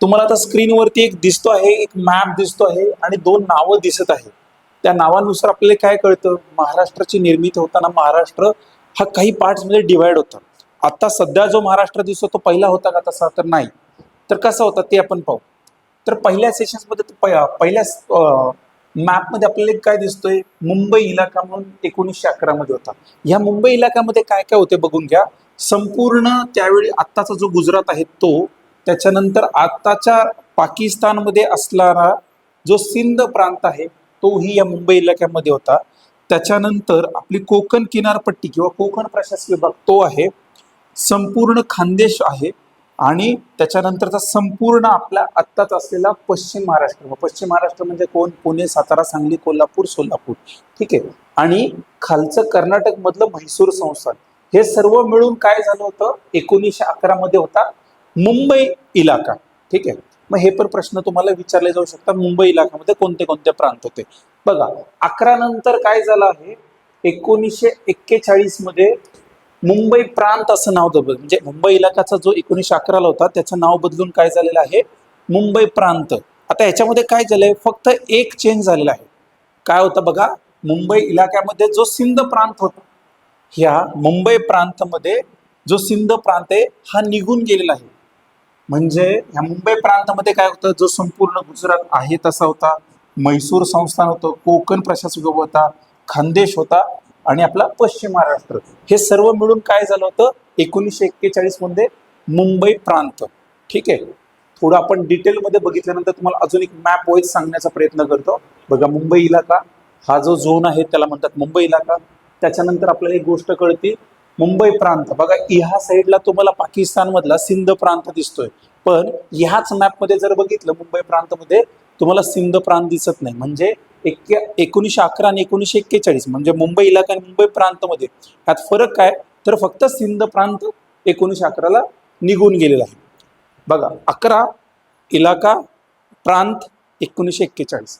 तुम्हाला आता स्क्रीनवरती एक दिसतो आहे, एक मॅप दिसतो आहे आणि दोन नावं दिसत आहे. त्या नावानुसार आपल्याला काय कळतं, महाराष्ट्राची निर्मिती होताना महाराष्ट्र हा काही पार्ट्स मध्ये डिवाइड होता. आता सध्या जो महाराष्ट्र दिसतो तो पहिला होता का तसा, तर नाही. तर कसा होता ते आपण पाहू. तर पहिल्या सेशन्स मध्ये पहिल्या मॅपमध्ये आपल्याला काय दिसतोय, मुंबई इलाका म्हणून 1911 मध्ये होता. ह्या मुंबई इलाक्यामध्ये काय काय होते बघून घ्या. संपूर्ण त्यावेळी आत्ताचा जो गुजरात आहे तो, त्याच्यानंतर आताच्या पाकिस्तानमध्ये असणारा जो सिंध प्रांत आहे तोही या मुंबई इलाक्यामध्ये होता. त्याच्यानंतर आपली कोकण किनारपट्टी किंवा कोकण प्रशासकीय विभाग तो आहे, संपूर्ण खानदेश आहे आणि त्याच्यानंतरचा संपूर्ण आपला आत्ताच असलेला पश्चिम महाराष्ट्र. पश्चिम महाराष्ट्र म्हणजे कोण, पुणे, सातारा, सांगली, कोल्हापूर, सोलापूर. ठीक आहे. आणि खालचं कर्नाटक मधलं म्हैसूर संस्थान. हे सर्व मिळून काय झालं होतं, 1911 मध्ये होता मुंबई इलाका. ठीक आहे. मग हे पण प्रश्न तुम्हाला विचारले जाऊ शकतात, मुंबई इलाक्यामध्ये कोणते कोणते प्रांत होते. बघा 11 नंतर काय झालं आहे, 1941 मध्ये मुंबई प्रांत असं नाव बदललं. म्हणजे मुंबई इलाकाचा जो 1911 ला होता त्याचं नाव बदलून काय झालेलं आहे, मुंबई प्रांत. आता याच्यामध्ये काय झालंय, फक्त एक चेंज झालेला आहे. काय होतं बघा, मुंबई इलाक्यामध्ये जो सिंध प्रांत होता, ह्या मुंबई प्रांतामध्ये जो सिंध प्रांत आहे हा निघून गेलेला आहे. म्हणजे ह्या मुंबई प्रांतामध्ये काय होतं, जो संपूर्ण गुजरात आहे तसा होता, म्हैसूर संस्थान होतं, कोकण प्रशासक विभाग होता, खानदेश होता आणि आपला पश्चिम महाराष्ट्र. हे सर्व मिळून काय झालं होतं 1941 मध्ये मुंबई प्रांत. ठीक आहे. थोडं आपण डिटेलमध्ये बघितल्यानंतर तुम्हाला अजून एक मॅप वाईज सांगण्याचा प्रयत्न करतो. बघा मुंबई इलाका हा जो झोन आहे त्याला म्हणतात मुंबई इलाका. त्याच्यानंतर आपल्याला एक गोष्ट कळते, मुंबई प्रांत. बघा ह्या साईडला तुम्हाला पाकिस्तान मधला सिंध प्रांत दिसतोय, पण ह्याच मॅपमध्ये जर बघितलं मुंबई प्रांतामध्ये तुम्हाला सिंध प्रांत दिसत नाही. म्हणजे 1911 आणि 1941 म्हणजे मुंबई इलाका आणि मुंबई प्रांतामध्ये ह्यात फरक काय, तर फक्त सिंध प्रांत 1911 ला निघून गेलेला आहे. बघा 11 इलाका प्रांत 1941.